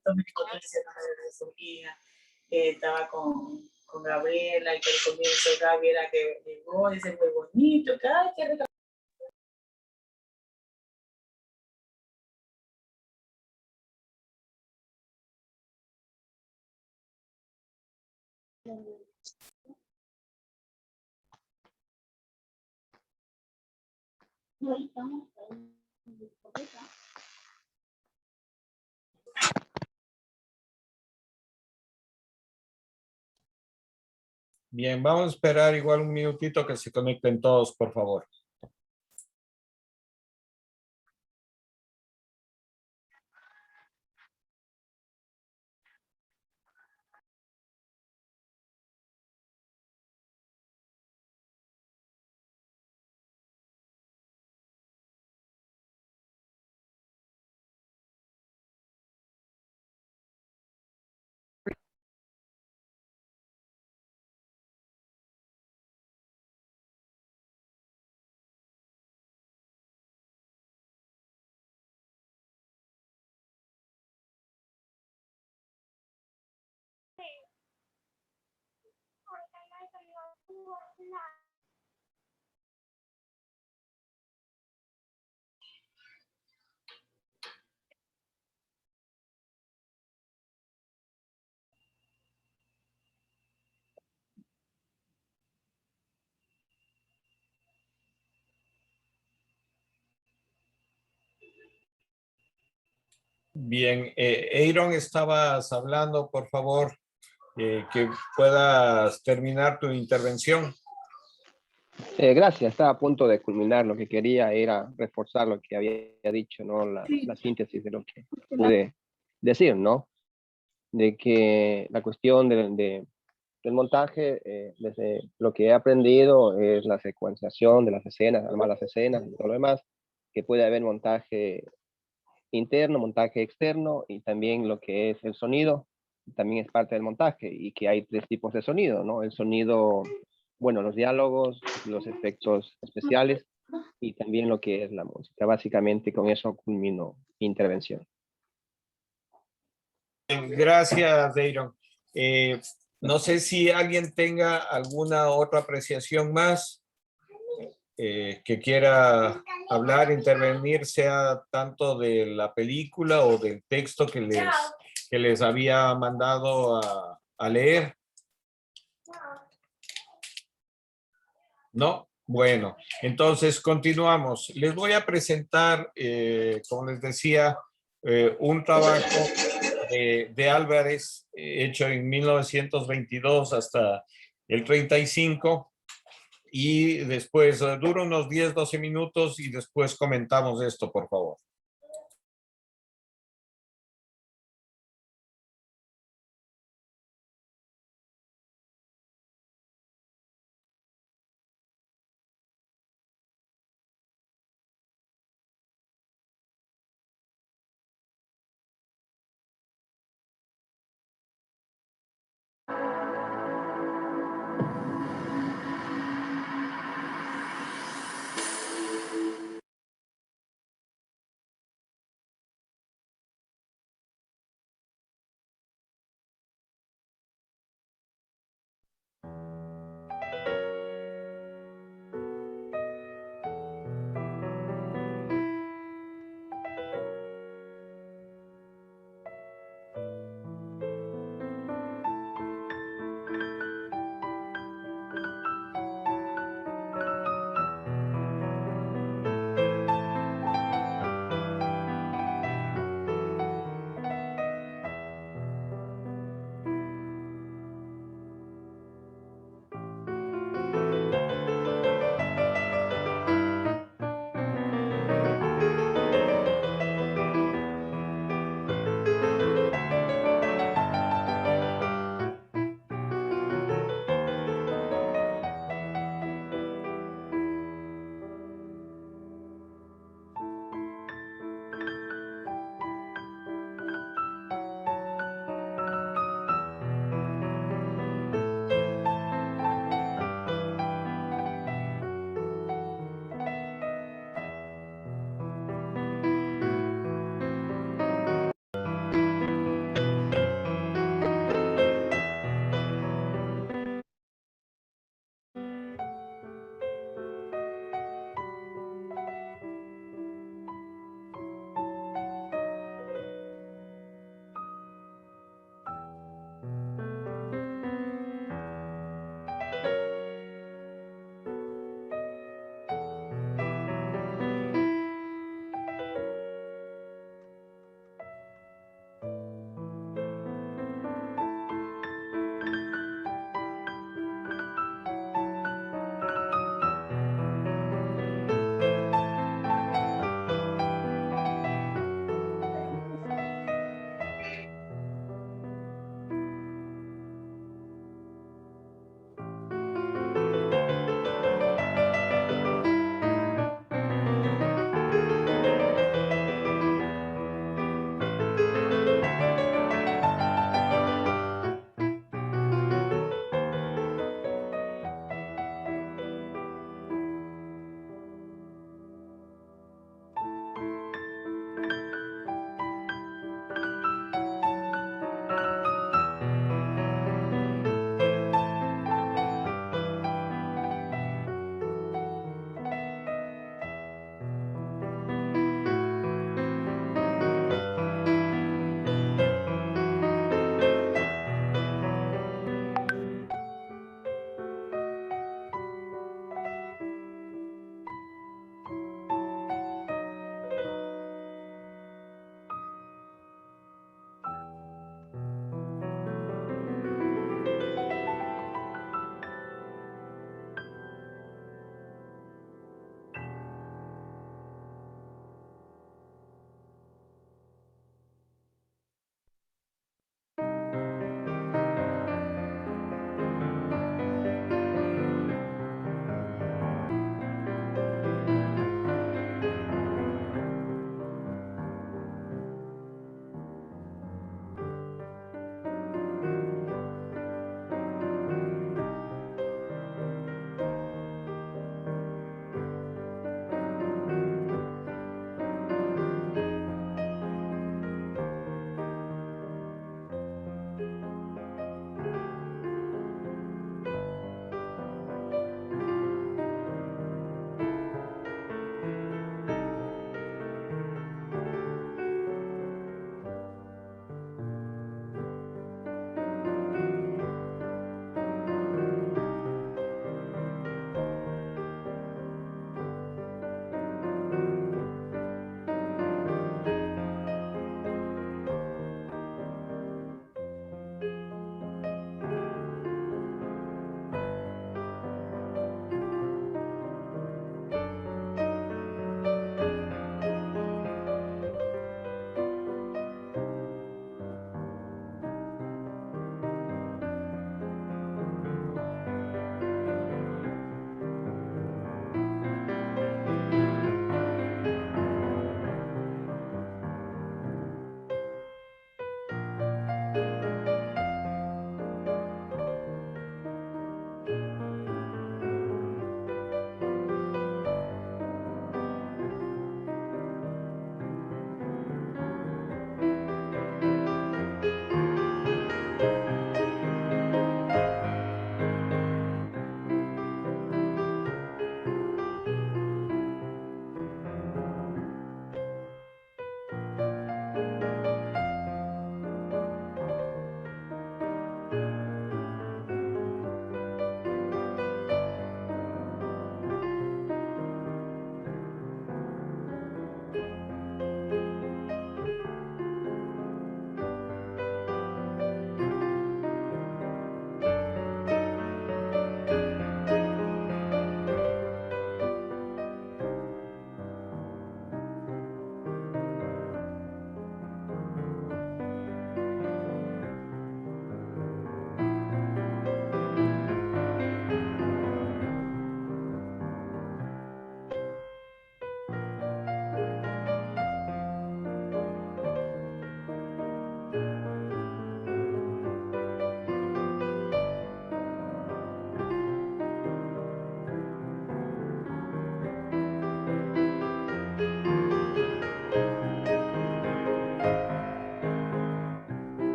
despertó, me encontré diciendo de su hija, estaba con Gabriela y que al comienzo Gabriela que llegó, dice muy bonito, que ay, qué regalo. Bien, vamos a esperar igual un minutito que se conecten todos, por favor. Bien, Aaron, estabas hablando, por favor, que puedas terminar tu intervención. Gracias, estaba a punto de culminar. Lo que quería era reforzar lo que había dicho, ¿no? La síntesis de lo que pude decir, ¿no? De que la cuestión del montaje, desde lo que he aprendido es la secuenciación de las escenas, armar las escenas y todo lo demás, que puede haber montaje interno, montaje externo y también lo que es el sonido, también es parte del montaje y que hay tres tipos de sonido, ¿no? El sonido, bueno, los diálogos, los efectos especiales y también lo que es la música. Básicamente con eso culmino mi intervención. Gracias, Aaron. No sé si alguien tenga alguna otra apreciación más que quiera hablar, intervenir, sea tanto de la película o del texto que les había mandado a leer. ¿No? Bueno, entonces continuamos. Les voy a presentar, como les decía, un trabajo de Álvarez hecho en 1922 hasta el 35 y después dura unos 10, 12 minutos y después comentamos esto, por favor.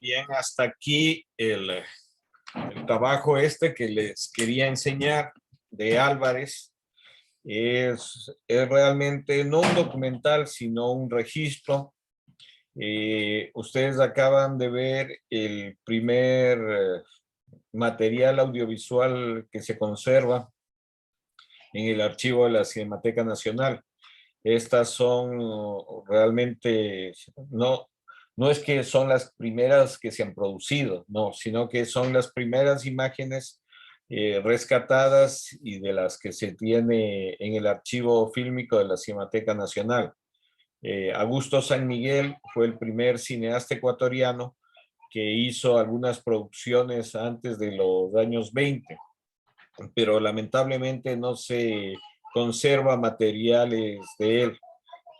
Bien, hasta aquí el trabajo este que les quería enseñar de Álvarez. Es realmente no un documental, sino un registro. Ustedes acaban de ver el primer material audiovisual que se conserva en el archivo de la Cinemateca Nacional. Estas son realmente, no es que son las primeras que se han producido, no, sino que son las primeras imágenes rescatadas y de las que se tiene en el archivo fílmico de la Cinemateca Nacional. Augusto San Miguel fue el primer cineasta ecuatoriano que hizo algunas producciones antes de los años 20, pero lamentablemente no se conserva materiales de él.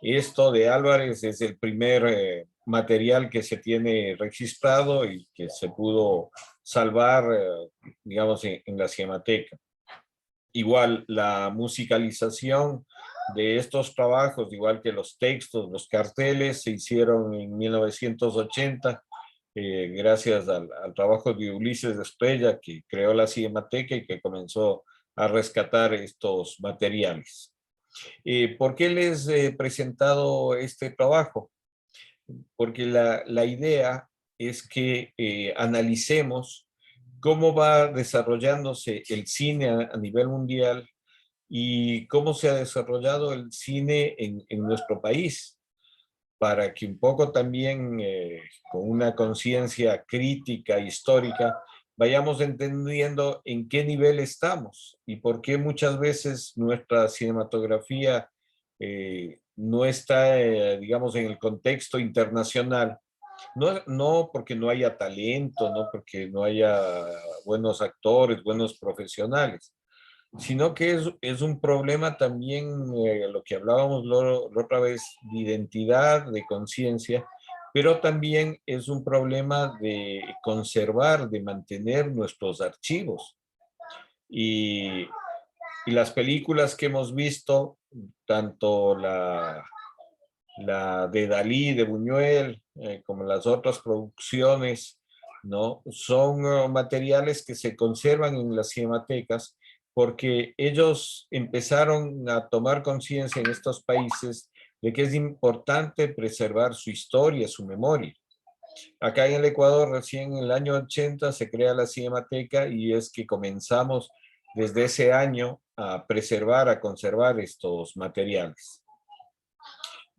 Esto de Álvarez es el primer material que se tiene registrado y que se pudo salvar, digamos, en la Cinemateca. Igual la musicalización de estos trabajos, igual que los textos, los carteles, se hicieron en 1980, gracias al trabajo de Ulises Estrella, que creó la Cinemateca y que comenzó a rescatar estos materiales. ¿Por qué les he presentado este trabajo? Porque la idea es que analicemos cómo va desarrollándose el cine a nivel mundial y cómo se ha desarrollado el cine en nuestro país, para que un poco también con una conciencia crítica, histórica, vayamos entendiendo en qué nivel estamos y por qué muchas veces nuestra cinematografía no está, digamos, en el contexto internacional. No porque no haya talento, no porque no haya buenos actores, buenos profesionales, sino que es un problema también, lo que hablábamos la otra vez, de identidad, de conciencia, pero también es un problema de conservar, de mantener nuestros archivos. Y, y las películas que hemos visto, tanto la de Dalí, de Buñuel, como las otras producciones, ¿no? Son materiales que se conservan en las cinematecas porque ellos empezaron a tomar conciencia en estos países de que es importante preservar su historia, su memoria. Acá en el Ecuador, recién en el año 80 se crea la Cinemateca y es que comenzamos desde ese año a preservar, a conservar estos materiales.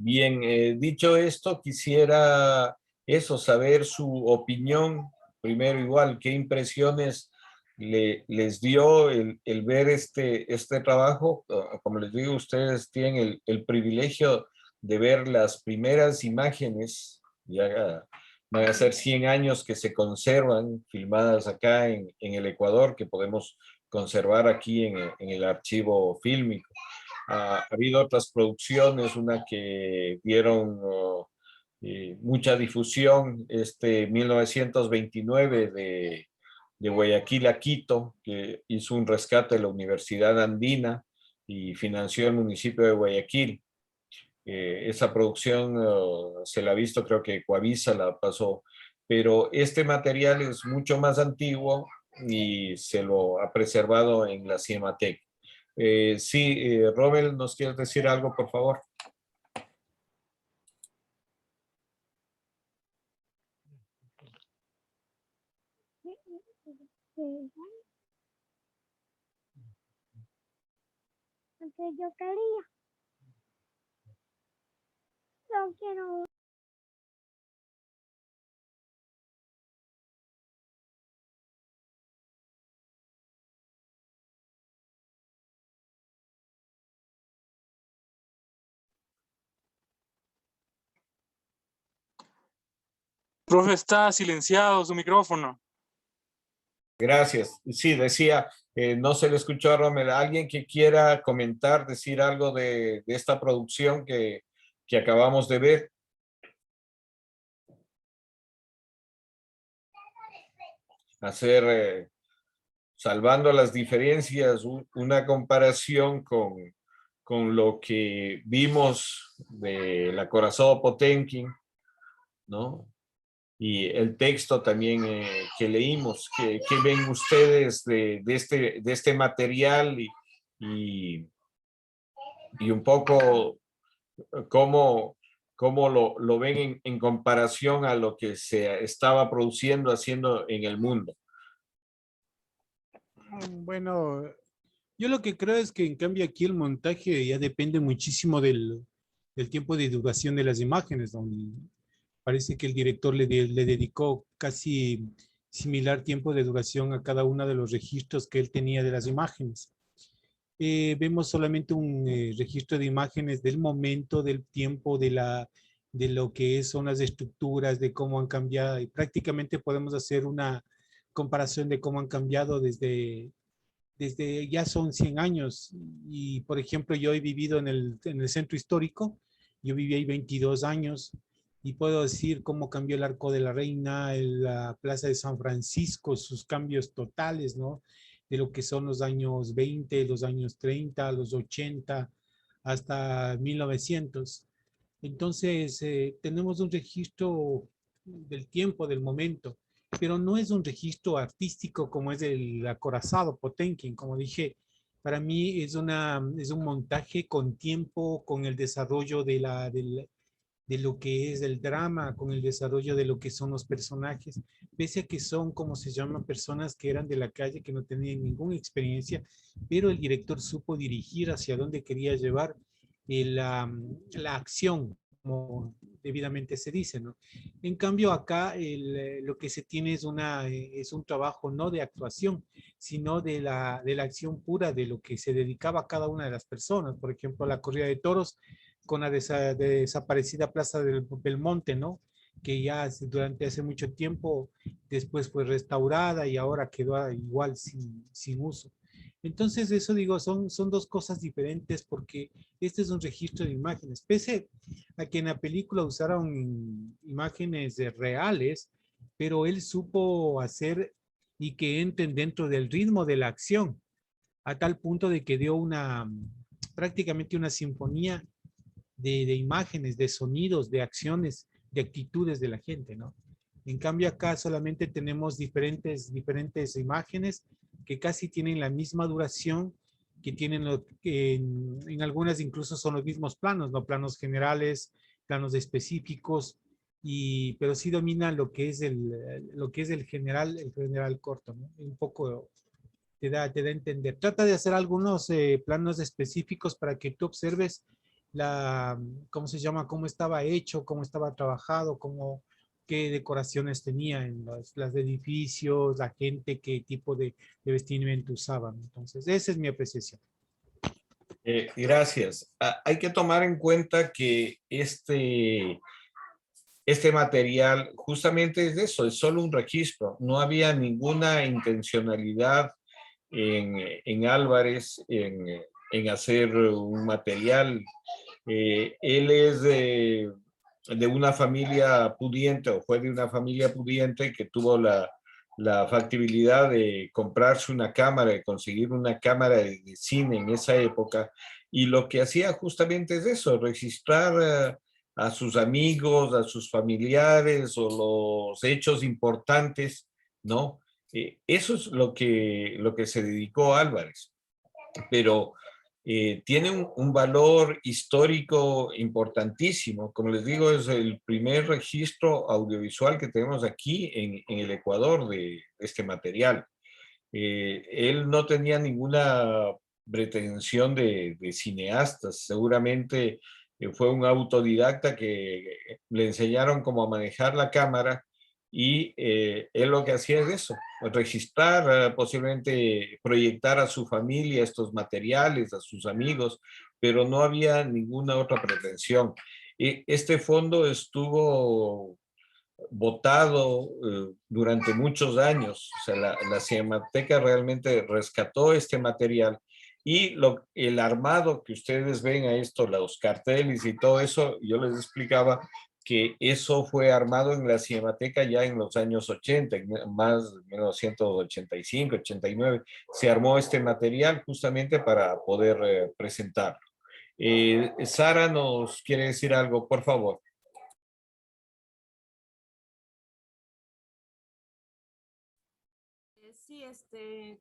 Bien, dicho esto, quisiera saber su opinión. Primero, igual, ¿qué impresiones les dio el ver este trabajo? Como les digo, ustedes tienen el privilegio de ver las primeras imágenes, ya van a ser 100 años que se conservan, filmadas acá en el Ecuador, que podemos conservar aquí en el archivo fílmico. Ha habido otras producciones, una que dieron mucha difusión, 1929 de Guayaquil a Quito, que hizo un rescate de la Universidad Andina y financió el municipio de Guayaquil. Esa producción se la ha visto, creo que Coavisa la pasó, pero este material es mucho más antiguo y se lo ha preservado en la Cinemateca. Sí, Robert, ¿nos quieres decir algo, por favor? Antes yo quería, no quiero. Profe, está silenciado su micrófono. Gracias. Sí, decía, no se le escuchó a Rommel. ¿Alguien que quiera comentar, decir algo de esta producción que acabamos de ver? Hacer, salvando las diferencias, una comparación con lo que vimos de la Corazón Potemkin, ¿no? y el texto también que leímos. ¿Qué ven ustedes de este material y, y un poco cómo, cómo lo ven en comparación a lo que se estaba produciendo, haciendo en el mundo? Bueno, yo lo que creo es que en cambio aquí el montaje ya depende muchísimo del tiempo de duración de las imágenes, donde parece que el director le dedicó casi similar tiempo de duración a cada uno de los registros que él tenía de las imágenes. Vemos solamente un registro de imágenes del momento, del tiempo, de lo que son las estructuras, de cómo han cambiado, y prácticamente podemos hacer una comparación de cómo han cambiado desde ya son 100 años. Y, por ejemplo, yo he vivido en el centro histórico, yo viví ahí 22 años, y puedo decir cómo cambió el Arco de la Reina, la Plaza de San Francisco, sus cambios totales, ¿no? De lo que son los años 20, los años 30, los 80, hasta 1900. Entonces, tenemos un registro del tiempo, del momento, pero no es un registro artístico como es el acorazado Potemkin. Como dije, para mí es un montaje con tiempo, con el desarrollo de lo que es el drama, con el desarrollo de lo que son los personajes, pese a que son, como se llaman, personas que eran de la calle, que no tenían ninguna experiencia, pero el director supo dirigir hacia dónde quería llevar la acción, como debidamente se dice, ¿no? En cambio, acá lo que se tiene es un trabajo no de actuación, sino de la acción pura, de lo que se dedicaba a cada una de las personas. Por ejemplo, la corrida de toros con la desaparecida Plaza del Belmonte, ¿no? Que ya durante hace mucho tiempo después fue restaurada y ahora quedó igual sin uso. Entonces, eso digo, son dos cosas diferentes porque este es un registro de imágenes. Pese a que en la película usaron imágenes reales, pero él supo hacer y que entren dentro del ritmo de la acción, a tal punto de que dio prácticamente una sinfonía de imágenes, de sonidos, de acciones, de actitudes de la gente, ¿no? En cambio acá solamente tenemos diferentes imágenes que casi tienen la misma duración, que tienen en algunas incluso son los mismos planos, ¿no? Planos generales, planos específicos, pero sí dominan lo que es el general corto, ¿no? Un poco te da a entender. Trata de hacer algunos planos específicos para que tú observes ¿cómo se llama? Cómo estaba hecho, cómo estaba trabajado, qué decoraciones tenía en los edificios, la gente, qué tipo de vestimenta usaban. Entonces, esa es mi apreciación. Gracias. Hay que tomar en cuenta que este material justamente es eso, es solo un registro. No había ninguna intencionalidad en Álvarez en hacer un material. Él es de una familia pudiente, o fue de una familia pudiente que tuvo la factibilidad de comprarse una cámara, de conseguir una cámara de cine en esa época, y lo que hacía justamente es eso, registrar a sus amigos, a sus familiares o los hechos importantes, ¿no? Eso es lo que se dedicó Álvarez, pero tiene un valor histórico importantísimo. Como les digo, es el primer registro audiovisual que tenemos aquí en el Ecuador de este material. Él no tenía ninguna pretensión de cineasta, seguramente fue un autodidacta que le enseñaron cómo manejar la cámara y él lo que hacía es eso, registrar, posiblemente proyectar a su familia estos materiales, a sus amigos, pero no había ninguna otra pretensión. Este fondo estuvo votado durante muchos años. O sea, la Cinemateca realmente rescató este material y el armado que ustedes ven a esto, los carteles y todo eso, yo les explicaba que eso fue armado en la Cinemateca ya en los años 80, más de 1985, 89, se armó este material justamente para poder presentarlo. Sara nos quiere decir algo, por favor.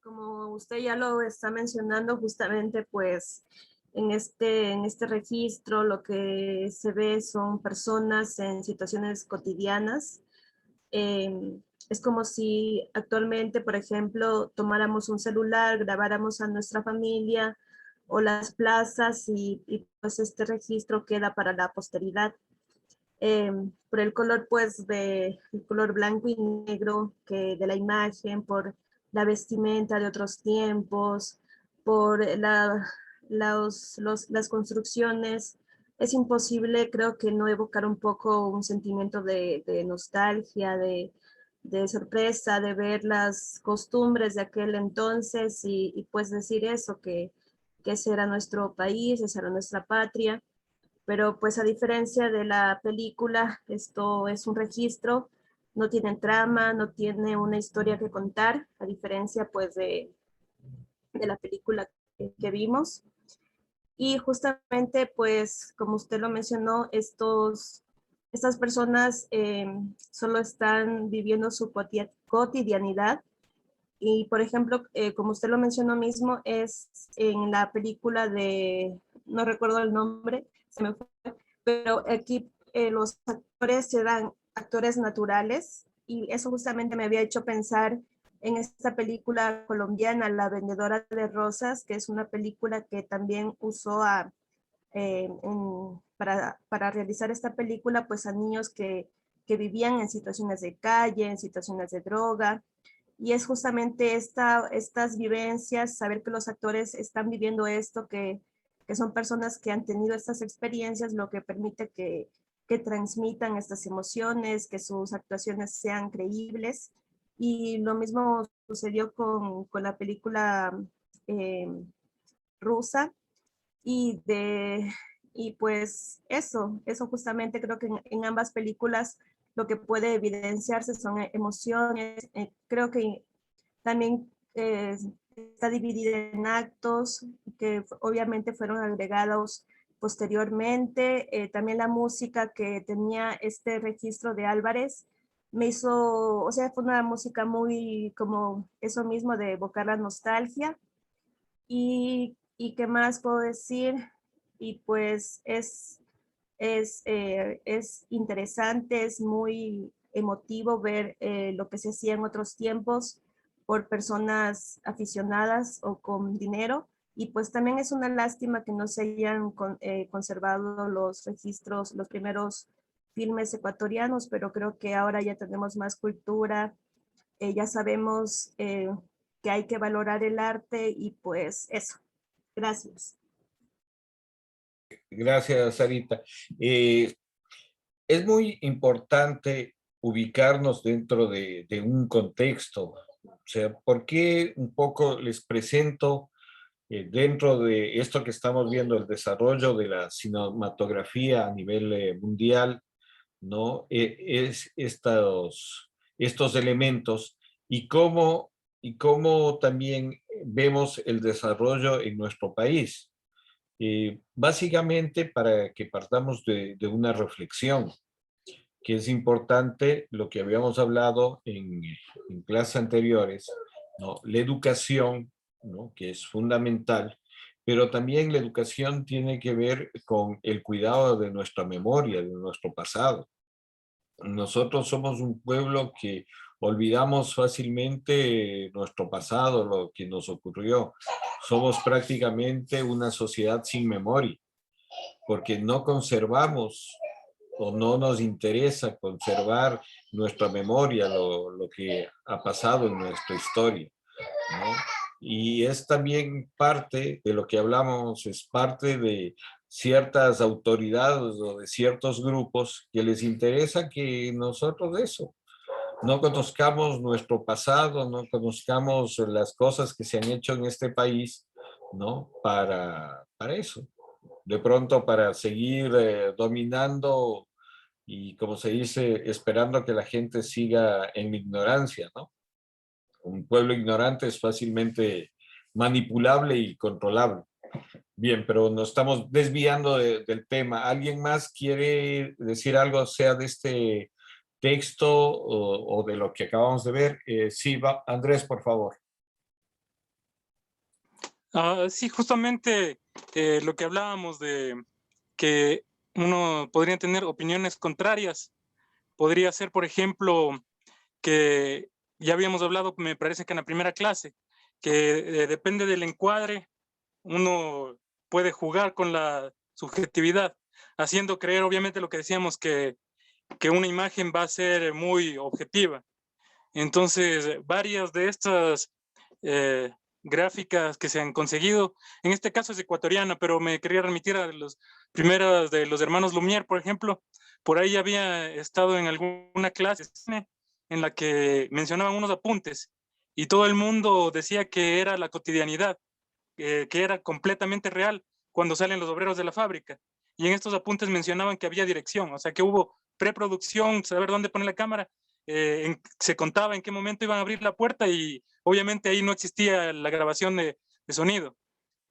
Como usted ya lo está mencionando, justamente pues en este registro lo que se ve son personas en situaciones cotidianas. Es como si actualmente, por ejemplo, tomáramos un celular, grabáramos a nuestra familia o las plazas y pues este registro queda para la posteridad. Por el color pues el color blanco y negro que de la imagen, por la vestimenta de otros tiempos, por las construcciones, es imposible, creo que no evocar un poco un sentimiento de nostalgia, de sorpresa, de ver las costumbres de aquel entonces y pues decir eso, que ese era nuestro país, esa era nuestra patria. Pero pues a diferencia de la película, esto es un registro, no tiene trama, no tiene una historia que contar, a diferencia pues de la película que vimos. Y justamente pues como usted lo mencionó, estas personas solo están viviendo su cotidianidad. Y por ejemplo, como usted lo mencionó mismo, es en la película no recuerdo el nombre, se me fue, pero aquí los actores eran actores naturales y eso justamente me había hecho pensar en esta película colombiana, La Vendedora de Rosas, que es una película que también usó para realizar esta película, pues a niños que vivían en situaciones de calle, en situaciones de droga, y es justamente estas vivencias, saber que los actores están viviendo esto, que son personas que han tenido estas experiencias, lo que permite que transmitan estas emociones, que sus actuaciones sean creíbles. Y lo mismo sucedió con la película eh, rusa, y, y pues eso justamente creo que en ambas películas lo que puede evidenciarse son emociones. Creo que también está dividida en actos que obviamente fueron agregados posteriormente. También la música que tenía este registro de Álvarez me hizo, o sea, fue una música muy como eso mismo de evocar la nostalgia. Y qué más puedo decir, y pues es interesante, es muy emotivo ver lo que se hacía en otros tiempos por personas aficionadas o con dinero. Y pues también es una lástima que no se hayan conservado los registros, los primeros filmes ecuatorianos, pero creo que ahora ya tenemos más cultura, ya sabemos que hay que valorar el arte y pues eso. Gracias. Gracias, Sarita. Es muy importante ubicarnos dentro de un contexto. O sea, ¿por qué un poco les presento dentro de esto que estamos viendo, el desarrollo de la cinematografía a nivel mundial, ¿no? Es estos elementos y cómo también vemos el desarrollo en nuestro país. Básicamente para que partamos de una reflexión, que es importante lo que habíamos hablado en clases anteriores, ¿no? La educación, ¿no? Que es fundamental, pero también la educación tiene que ver con el cuidado de nuestra memoria, de nuestro pasado. Nosotros somos un pueblo que olvidamos fácilmente nuestro pasado, lo que nos ocurrió. Somos prácticamente una sociedad sin memoria, porque no conservamos o no nos interesa conservar nuestra memoria, lo que ha pasado en nuestra historia, ¿no? Y es también parte de lo que hablamos, es parte de ciertas autoridades o de ciertos grupos que les interesa que nosotros eso, no conozcamos nuestro pasado, no conozcamos las cosas que se han hecho en este país, ¿no? Para eso. De pronto para seguir dominando y, como se dice, esperando que la gente siga en ignorancia, ¿no? Un pueblo ignorante es fácilmente manipulable y controlable. Bien, pero nos estamos desviando del tema. ¿Alguien más quiere decir algo, sea de este texto o de lo que acabamos de ver? Sí, Andrés, por favor. Sí, justamente lo que hablábamos de que uno podría tener opiniones contrarias. Podría ser, por ejemplo, que ya habíamos hablado, me parece que en la primera clase, que depende del encuadre, uno puede jugar con la subjetividad, haciendo creer, obviamente, lo que decíamos, que una imagen va a ser muy objetiva. Entonces, varias de estas eh, gráficas que se han conseguido, en este caso es ecuatoriana, pero me quería remitir a los primeras de los hermanos Lumière, por ejemplo. Por ahí había estado en alguna clase en la que mencionaban unos apuntes y todo el mundo decía que era la cotidianidad, que era completamente real cuando salen los obreros de la fábrica. Y en estos apuntes mencionaban que había dirección, o sea, que hubo preproducción, saber dónde poner la cámara, se contaba en qué momento iban a abrir la puerta y obviamente ahí no existía la grabación de sonido.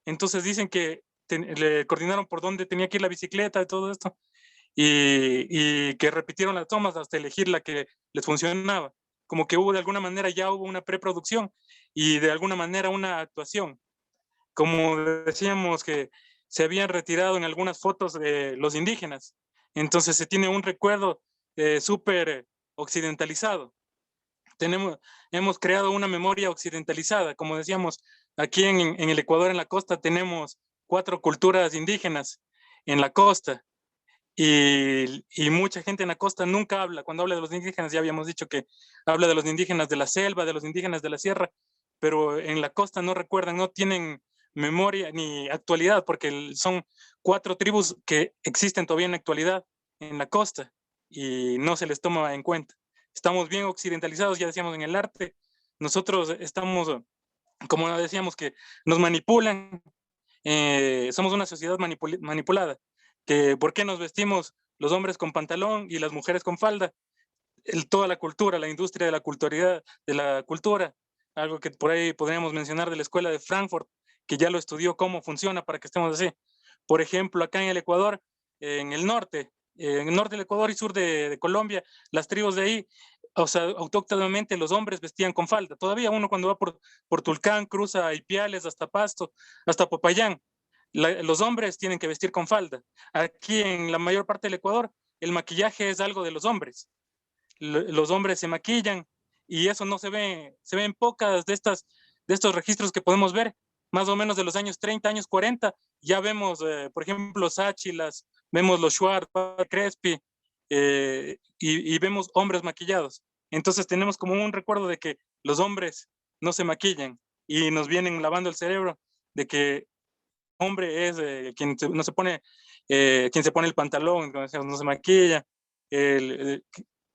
Entonces dicen que le coordinaron por dónde tenía que ir la bicicleta y todo esto y que repitieron las tomas hasta elegir la que les funcionaba. Como que hubo de alguna manera ya hubo una preproducción y de alguna manera una actuación. Como decíamos que se habían retirado en algunas fotos de los indígenas. Entonces se tiene un recuerdo súper occidentalizado. Hemos creado una memoria occidentalizada. Como decíamos, aquí en el Ecuador, en la costa, tenemos 4 culturas indígenas en la costa. Y mucha gente en la costa nunca habla, cuando habla de los indígenas, ya habíamos dicho que habla de los indígenas de la selva, de los indígenas de la sierra, pero en la costa no recuerdan, no tienen memoria ni actualidad, porque son 4 tribus que existen todavía en la actualidad en la costa y no se les toma en cuenta. Estamos bien occidentalizados, ya decíamos, en el arte. Nosotros estamos, como decíamos, que nos manipulan, somos una sociedad manipulada. Que ¿por qué nos vestimos los hombres con pantalón y las mujeres con falda? Toda la cultura, la industria de la culturalidad, de la cultura, algo que por ahí podríamos mencionar de la escuela de Frankfurt, que ya lo estudió cómo funciona para que estemos así. Por ejemplo, acá en el Ecuador, en el norte del Ecuador y sur de Colombia, las tribus de ahí, o sea, autóctonamente los hombres vestían con falda. Todavía uno cuando va por Tulcán, cruza Ipiales hasta Pasto, hasta Popayán, los hombres tienen que vestir con falda. Aquí en la mayor parte del Ecuador, el maquillaje es algo de los hombres. Los hombres se maquillan y eso no se ve en pocas de estos registros que podemos ver, más o menos de los años 30, años 40, ya vemos, por ejemplo, Sáchilas, vemos los Schwartz, Crespi, y vemos hombres maquillados. Entonces tenemos como un recuerdo de que los hombres no se maquillan y nos vienen lavando el cerebro de que hombre es quien no se pone, quien se pone el pantalón, no se maquilla,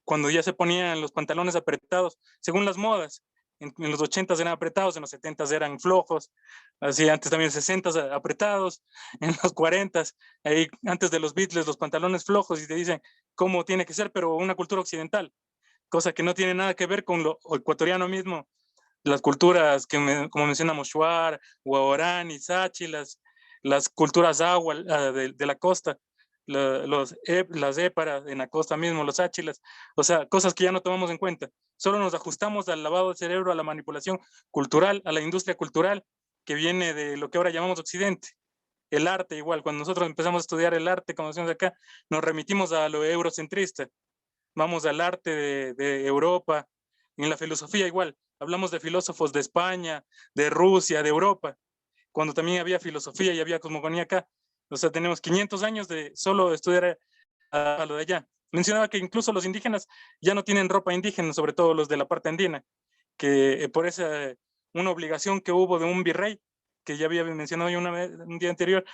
cuando ya se ponían los pantalones apretados, según las modas. En los 80s eran apretados, en los 70s eran flojos, así antes también 60s apretados, en los 40s, ahí antes de los Beatles, los pantalones flojos, y te dicen cómo tiene que ser, pero una cultura occidental, cosa que no tiene nada que ver con lo ecuatoriano mismo, las culturas que como mencionamos, Shuar, Guaorani, Sachi, las culturas agua de la costa, las éparas en la costa mismo, los áchilas, o sea, cosas que ya no tomamos en cuenta. Solo nos ajustamos al lavado del cerebro, a la manipulación cultural, a la industria cultural que viene de lo que ahora llamamos Occidente. El arte igual, cuando nosotros empezamos a estudiar el arte, como decimos acá, nos remitimos a lo eurocentrista, vamos al arte de Europa, en la filosofía igual, hablamos de filósofos de España, de Rusia, de Europa, cuando también había filosofía y había cosmogonía acá. O sea, tenemos 500 años de solo estudiar a lo de allá. Mencionaba que incluso los indígenas ya no tienen ropa indígena, sobre todo los de la parte andina, que por esa una obligación que hubo de un virrey, que ya había mencionado yo un día anterior,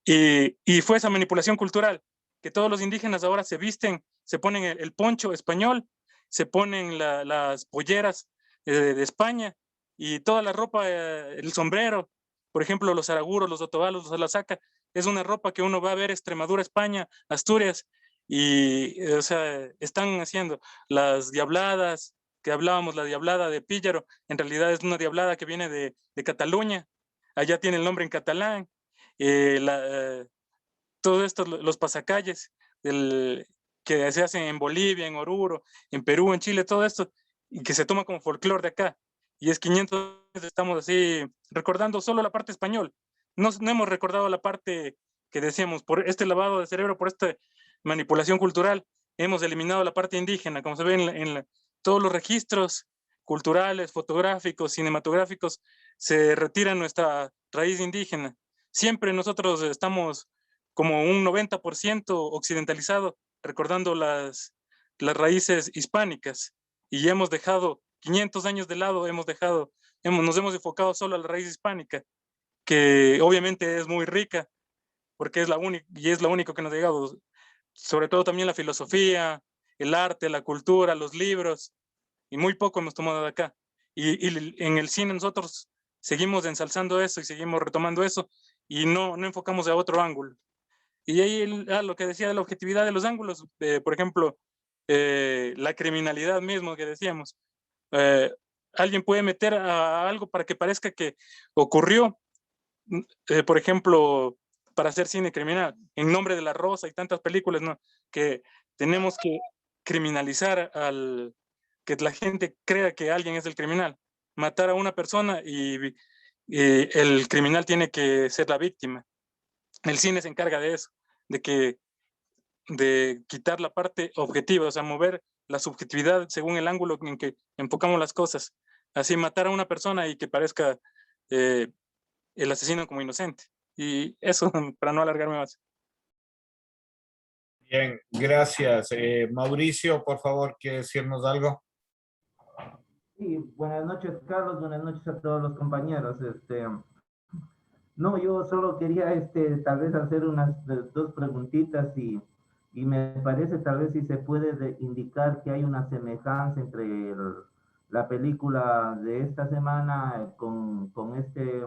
y fue esa manipulación cultural, que todos los indígenas ahora se visten, se ponen el poncho español, se ponen las polleras de España y toda la ropa, el sombrero, por ejemplo, los araguros, los otobalos, los alasaca, es una ropa que uno va a ver Extremadura, España, Asturias, y o sea, están haciendo las diabladas, que hablábamos, la diablada de Píllaro, en realidad es una diablada que viene de Cataluña, allá tiene el nombre en catalán, todos estos, los pasacalles que se hacen en Bolivia, en Oruro, en Perú, en Chile, todo esto, y que se toma como folclore de acá. y es 500 años, estamos así recordando solo la parte español. No hemos recordado la parte que decíamos, por este lavado de cerebro, por esta manipulación cultural, hemos eliminado la parte indígena, como se ve todos los registros culturales, fotográficos, cinematográficos, se retira nuestra raíz indígena. Siempre nosotros estamos como un 90% occidentalizado, recordando las raíces hispánicas, y hemos dejado 500 años de lado, nos hemos enfocado solo a la raíz hispánica, que obviamente es muy rica, porque es la única, y es lo único que nos ha llegado, sobre todo también la filosofía, el arte, la cultura, los libros, y muy poco hemos tomado de acá. Y en el cine nosotros seguimos ensalzando eso y seguimos retomando eso, y no enfocamos a otro ángulo. Y ahí lo que decía de la objetividad de los ángulos, por ejemplo, la criminalidad mismo que decíamos. Alguien puede meter a algo para que parezca que ocurrió, por ejemplo, para hacer cine criminal, En Nombre de la Rosa y tantas películas, ¿no? Que tenemos que criminalizar que la gente crea que alguien es el criminal, matar a una persona y el criminal tiene que ser la víctima. El cine se encarga de eso, de quitar la parte objetiva, o sea, mover la subjetividad según el ángulo en que enfocamos las cosas. Así, matar a una persona y que parezca el asesino como inocente. Y eso, para no alargarme más. Bien, gracias. Mauricio, por favor, ¿quiere decirnos algo? Sí, buenas noches, Carlos, buenas noches a todos los compañeros. No, yo solo quería tal vez hacer unas dos preguntitas y me parece tal vez si se puede indicar que hay una semejanza entre la película de esta semana con este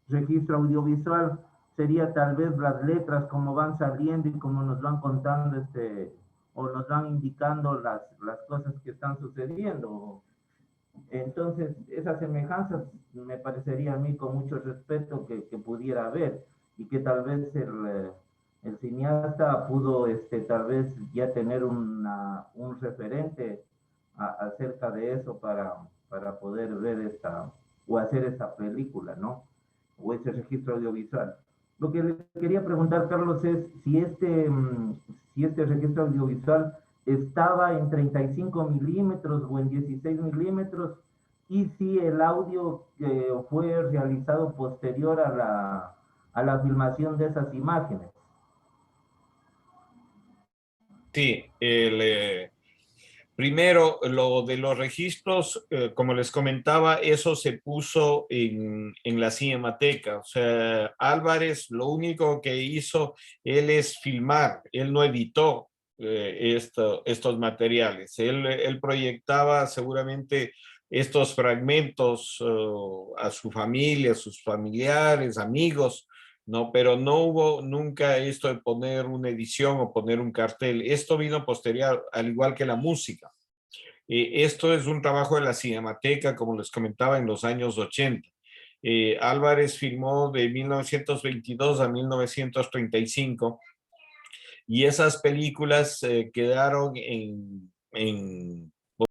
registro audiovisual. Sería tal vez las letras como van saliendo y como nos van contando o nos van indicando las cosas que están sucediendo. Entonces, esas semejanzas me parecería a mí con mucho respeto que pudiera haber y que tal vez el cineasta pudo tal vez ya tener un referente acerca de eso para poder ver o hacer esta película, ¿no? O ese registro audiovisual. Lo que le quería preguntar, Carlos, es si este registro audiovisual estaba en 35 milímetros o en 16 milímetros y si el audio fue realizado posterior a la filmación de esas imágenes. Sí, primero, lo de los registros, como les comentaba, eso se puso en la Cinemateca. O sea, Álvarez lo único que hizo, él es filmar, él no editó estos materiales. Él proyectaba seguramente estos fragmentos a su familia, a sus familiares, amigos, ¿no? Pero no hubo nunca esto de poner una edición o poner un cartel. Esto vino posterior, al igual que la música. Esto es un trabajo de la Cinemateca, como les comentaba, en los años 80. Álvarez filmó de 1922 a 1935 y esas películas quedaron en